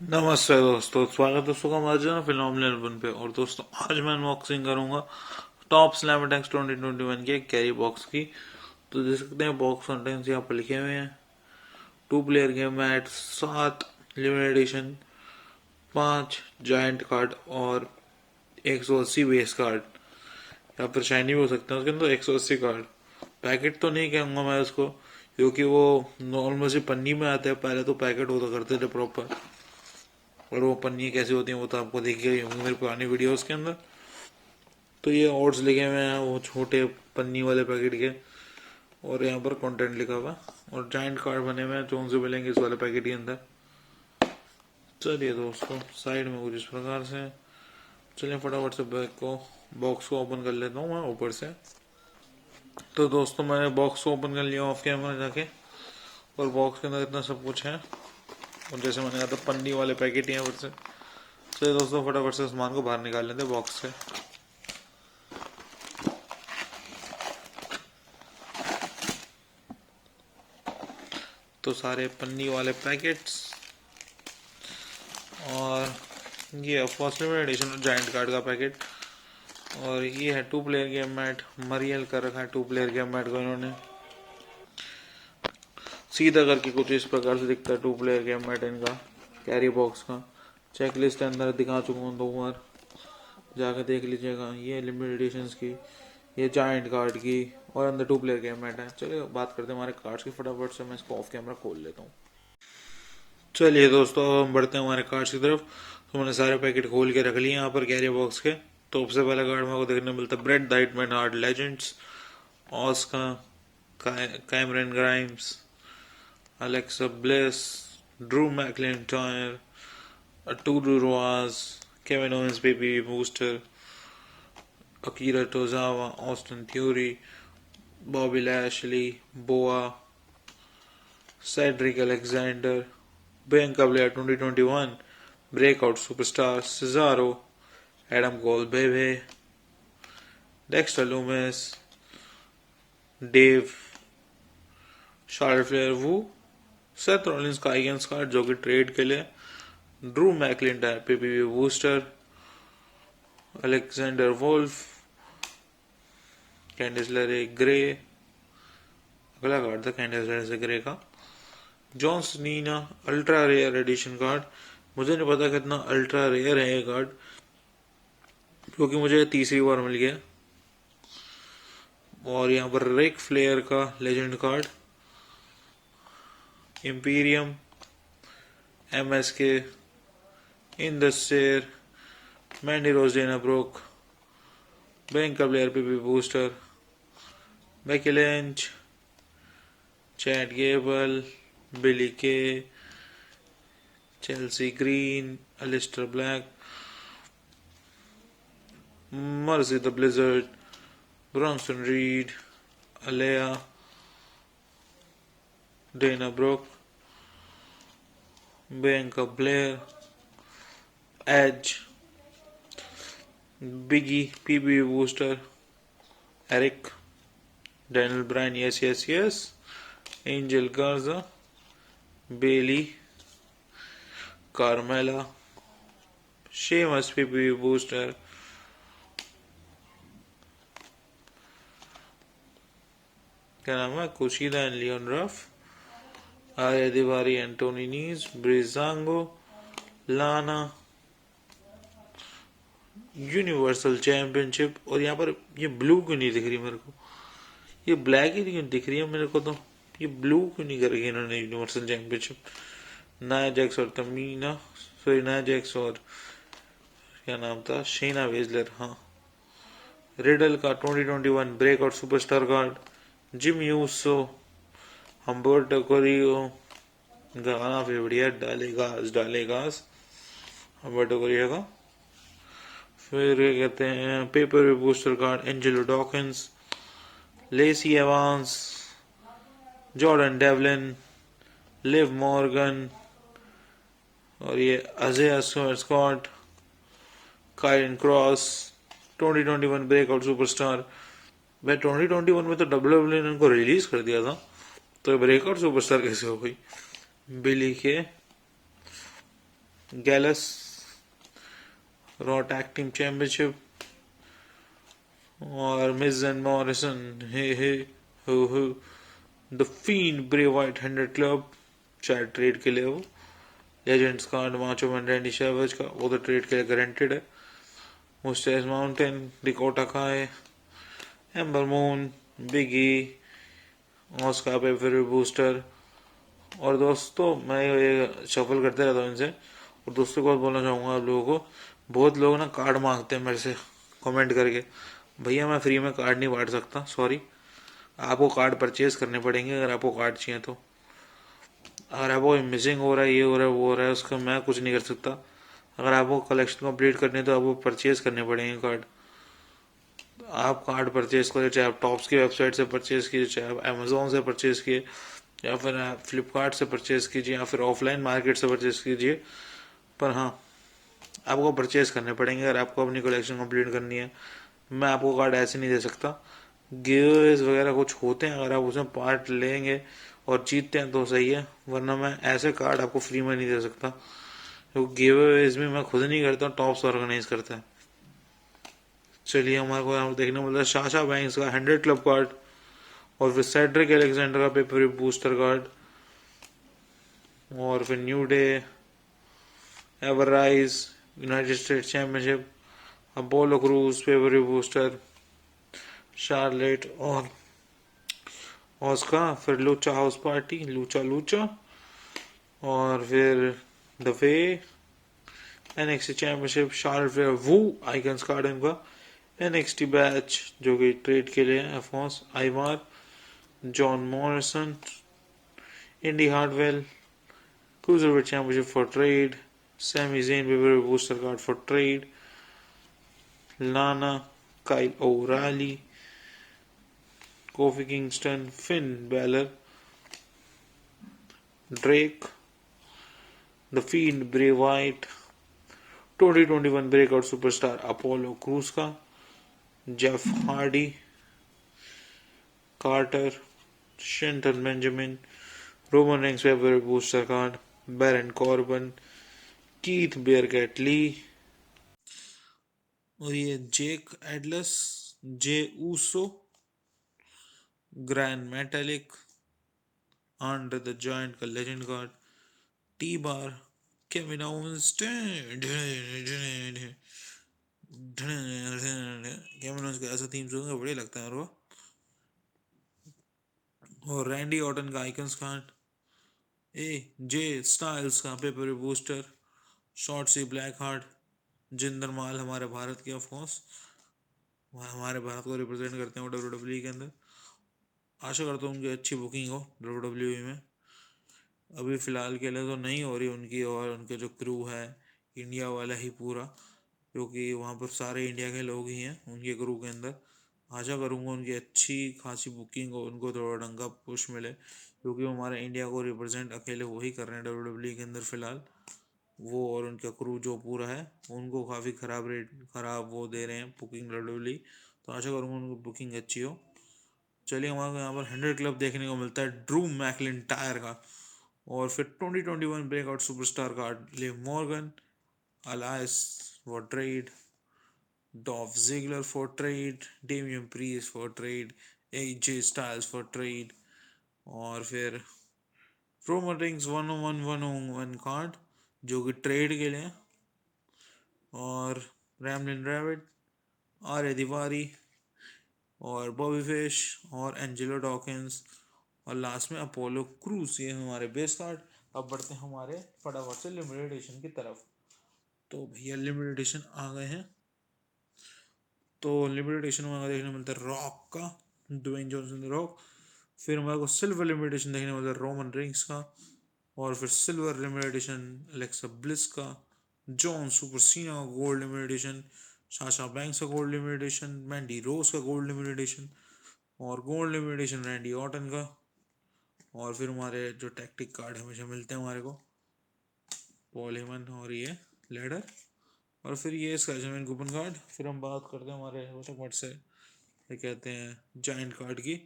नमस्ते दोस्तों, स्वागत है दोस्तों का हमारे चैनल फिनोमिनल वन पे। और दोस्तों आज मैं अनबॉक्सिंग करूंगा टॉप स्लैम अटैक्स 2021 के कैरी बॉक्स की। तो देख सकते हैं बॉक्स कंटेंट्स यहाँ पर लिखे हुए हैं। 2 player game mat, 7 limited edition, 5 giant card और 180 बेस कार्ड, या फिर शाइनी भी हो सकते हैं उसके अंदर। 180 कार्ड पैकेट तो नहीं कहूँगा मैं उसको, क्योंकि वो नॉर्मल सी पन्नी में आते हैं। पहले तो पैकेट होता करते थे प्रॉपर, और वो पन्नी कैसी होती है वो तो आपको देखी गई होंगी मेरी पुरानी वीडियोस के अंदर। तो ये ऑर्ड्स लिखे हुए हैं वो छोटे पन्नी वाले पैकेट के, और यहाँ पर कंटेंट लिखा हुआ है, और जॉइंट कार्ड बने हुए हैं जो से मिलेंगे इस वाले पैकेट के अंदर। चलिए दोस्तों, साइड में कुछ इस प्रकार से। चलिए फटाफट से बैग को बॉक्स को ओपन कर लेता हूँ मैं ऊपर से। तो दोस्तों मैंने बॉक्स को ओपन कर लिया ऑफ कैमरा जाके, और बॉक्स के अंदर इतना सब कुछ है। और जैसे मैंने कहा था पन्नी वाले पैकेट यहाँ पर से। चलिए दोस्तों फटाफट से सामान को बाहर निकाल लेते बॉक्स से। तो सारे पन्नी वाले पैकेट्स, और ये first limited edition giant card का पैकेट, और ये है 2 प्लेयर गेम मैट। मरियल कर रखा है 2 प्लेयर गेम मैट को इन्होंने सीधा करके, कुछ इस प्रकार से दिखता है 2 प्लेयर गेम मैट इनका कैरी बॉक्स का। चेक लिस्ट अंदर दिखा चुका हूँ 2 बार, जाकर देख लीजिएगा। ये लिमिटेड एडिशन की, ये जायंट कार्ड की, और अंदर 2 प्लेयर गेम मैट है। चलिए बात करते हैं हमारे कार्ड्स की फटाफट से। मैं इसको ऑफ कैमरा खोल लेता हूँ। चलिए दोस्तों हम बढ़ते हैं हमारे कार्ड्स की तरफ। तो मैंने सारे पैकेट खोल के रख लिए यहाँ पर कैरी बॉक्स के। तो सबसे पहला कार्ड मेरे को देखने मिलता है Bret the Hitman Hart legends, Asuka, Cameron Grimes, Alexa Bliss, Drew McIntyre, Arturo Ruas, Kevin Owens Baby Booster, Akira Tozawa, Austin Theory, Bobby Lashley, Boa, Cedric Alexander, Bianca Belair 2021, Breakout Superstar, Cesaro, Adam Cole Bebe, Dexter Lumis, Dave, Charlotte Flair Wu, Seth Rollins का आइगन्स card जो कि trade के लिए, Drew McIntyre PPV booster, Alexander Wolfe, Candice LeRae grey, अगला card था कैंडिस LeRae grey का, John Cena ultra rare addition card. मुझे नहीं पता कितना अल्ट्रा रेयर है ये कार्ड, क्योंकि मुझे तीसरी बार मिल गया। और यहाँ पर रिक फ्लेयर का legend card, Imperium, MSK, in the shade, Mandy Rose, Dana Brooke, bank player PP booster, Becky Lynch, Chad Gable, Billy Kay, Chelsea Green, Aleister Black, Mercy the Blizzard, Bronson Reed, Aliyah, Dana Brooke, bank Blair, Edge, Big E PB booster, Erik, Daniel Bryan yes yes yes, Angel Garza, Bayley, Carmella, Sheamus PB booster, क्या नाम है, Kushida and Leon Ruff, Arya Daivari, एंटोनी नीज, ब्रिजांगो, लाना, universal championship. और यहाँ पर ये blue क्यों नहीं दिख रही मेरे को, ये ब्लैक ही क्यों दिख रही है मेरे को। तो ये ब्लू क्यों नहीं कर रही है इन्होंने यूनिवर्सल चैंपियनशिप। नाया जैक्स और तमीना, सॉरी नाया जैक्स और क्या नाम था, शेना वेजलर, हाँ। रिडल का 2021 breakout superstar card, gym Uso, Humberto chorio, गाना फिर बढ़िया, डालेगास हम्बर्टो कोरियो का। फिर कहते हैं paper booster card, Angelo Dawkins, Lacey Evans, Jordan Devlin, Liv Morgan, और ये Isaiah Scott, Karrion Kross, 2021 breakout superstar. भाई 2021 में तो WWE ने इनको रिलीज कर दिया था, तो ब्रेकआउट सुपरस्टार कैसे हो गई। Billy Kay, Gallus Raw tag team championship, और Miz and Morrison, hey ho, the Fiend Bray Wyatt 100 club, शायद ट्रेड के लिए वो legends card Macho Man Randy Savage का, वो तो ट्रेड के लिए गारंटेड है। Mustache Mountain, Dakota Kai, Ember Moon, Big E, Oscar paper booster. और दोस्तों मैं ये शफल करते रहता हूँ इनसे। और दोस्तों को बोलना चाहूँगा आप लोगों को, बहुत लोग ना कार्ड मांगते हैं मेरे से कमेंट करके, भैया मैं फ्री में कार्ड नहीं बांट सकता, सॉरी, आपको कार्ड परचेज करने पड़ेंगे अगर आपको कार्ड चाहिए तो। अगर आपको मिसिंग हो रहा है, ये हो रहा है, वो हो रहा है, उसका मैं कुछ नहीं कर सकता। अगर आपको कलेक्शन कंप्लीट करनी है तो आपको परचेज करने पड़ेंगे कार्ड। आप कार्ड परचेज करें, चाहे आप टॉप्स की वेबसाइट से परचेज कीजिए, चाहे आप अमेजोन से परचेज किए, या फिर आप फ्लिपकार्ट से परचेज कीजिए, या फिर ऑफलाइन मार्केट से परचेज कीजिए। पर हाँ, आपको परचेज करने पड़ेंगे अगर आपको अपनी कलेक्शन कंप्लीट करनी है। मैं आपको कार्ड ऐसे नहीं दे सकता। गिवेज वगैरह कुछ होते हैं, अगर आप उसमें पार्ट लेंगे और जीतते हैं तो सही है, वरना मैं ऐसे कार्ड आपको फ्री में नहीं दे सकता। क्योंकि गिवेज भी मैं खुद नहीं करता, टॉप्स ऑर्गेनाइज करता है। चलिए, हमारे को यहाँ देखने मिलता है शाशा बैंक्स का 100 क्लब कार्ड, और फिर सेड्रिक एलेक्जेंडर का पेपर बूस्टर कार्ड, और फिर New Day, Everrise, United States championship, Apollo Crews paper booster, Charlotte, और उसका फिर Lucha House Party, Lucha Lucha, और फिर the way, NXT championship, Charlotte वो आइकन्स कार्ड इनका, एनएक्सटी बैच जो कि ट्रेड के लिए, एफोस आईमार, John Morrison, Indi Hartwell, cruiserweight championship for trade, Sami Zayn paper booster card for trade, Lana, Kyle O'Reilly, coffee Kingston, Finn Balor, Drake, the Fiend Bray Wyatt, 2021 breakout superstar Apollo Crews का, Jeff Hardy, Carter, Shelton Benjamin, Roman Reigns paper booster card, Baron Corbin, Keith Bearcat Lee, और ये Jake Atlas, Jey Uso, Grand Metalik, Andre the Giant का legend card, T Bar, Kevin Owens, Kevin Owens का ऐसा theme song बढ़िया लगता है मेरे को। और रैंडी ऑर्टन का आइकन्स कार्ड, ए जे स्टाइल्स का पेपर बूस्टर, शॉर्ट सी ब्लैक हार्ट, जिंदर माल हमारे भारत के, ऑफ कोर्स हमारे भारत को रिप्रेजेंट करते हैं वो डब्ल्यू के अंदर। आशा करता हूँ उनकी अच्छी बुकिंग हो डब्ल्यू में। अभी फ़िलहाल के लिए तो नहीं हो रही उनकी, और उनके जो क्रू है इंडिया वाला ही पूरा, क्योंकि वहाँ पर सारे इंडिया के लोग ही हैं उनके क्रू के अंदर। आशा करूँगा उनकी अच्छी खासी बुकिंग हो, उनको थोड़ा ढंग का पुश मिले, क्योंकि वो हमारे इंडिया को रिप्रेजेंट अकेले वही कर रहे हैं डब्ल्यू के अंदर फ़िलहाल। वो और उनका क्रू जो पूरा है, उनको काफ़ी ख़राब वो दे रहे हैं बुकिंग डब्ल्यू। तो आशा करूँगा उनको बुकिंग अच्छी हो। चलिए, हमारे को यहाँ पर 100 क्लब देखने को मिलता है ड्रू मैकलिंटायर का, और फिर 2021 breakout superstar card, Liv Morgan, Aliyah for trade, Dolph Ziggler for trade, Damian Priest for trade, AJ Styles for trade, और फिर रोमन रिंग्स 101 कार्ड जो कि ट्रेड के लिए, और रैमलिन रैविड, आर्य तिवारी, और बॉबी फिश, और एंजेलो डॉकिंस, और लास्ट में अपोलो क्रूज। ये हमारे बेस कार्ड। अब बढ़ते हैं हमारे फटाफट से लिमिटेड एडिशन की तरफ। तो भैया लिमिटेड एडिशन आ गए हैं। तो लिमिटेड एडिशन में हमें देखने मिलता है रॉक का, ड्वेन जॉनसन रॉक। फिर हमारे को सिल्वर लिमिटेड एडिशन देखने मिलता है रोमन रिंग्स का, और फिर silver limited edition Alexa bliss का, जॉन सुपर सीना का gold limited edition, Sasha banks का गोल्ड लिमिटेड एडिशन, मैंडी रोज का गोल्ड लिमिटेड एडिशन, और gold limited edition Randy Orton का। और फिर हमारे जो टैक्टिक कार्ड हमेशा मिलते हैं हमारे को, पॉल हेमन और ये लेडर, और फिर ये इसका जमीन कूपन कार्ड। फिर हम बात करते हैं हमारे फटाफट से ये कहते हैं जाइंट कार्ड की।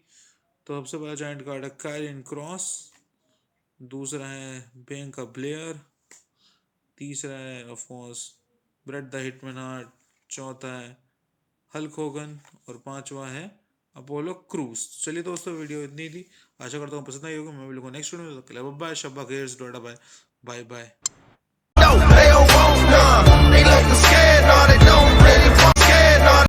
तो सबसे पहला जाइंट कार्ड है कायरन क्रॉस, दूसरा है बैंक का ब्लेयर, तीसरा है of course bread the Hitman heart, चौथा है हल्क होगन और पांचवा है अपोलो क्रूज। चलिए दोस्तों, वीडियो इतनी थी, आशा करता हूँ पसंद आई होगी। मैं मिलूंगा नेक्स्ट वीडियो में, बाय, शब्बा खैर, बाय बाय बाय।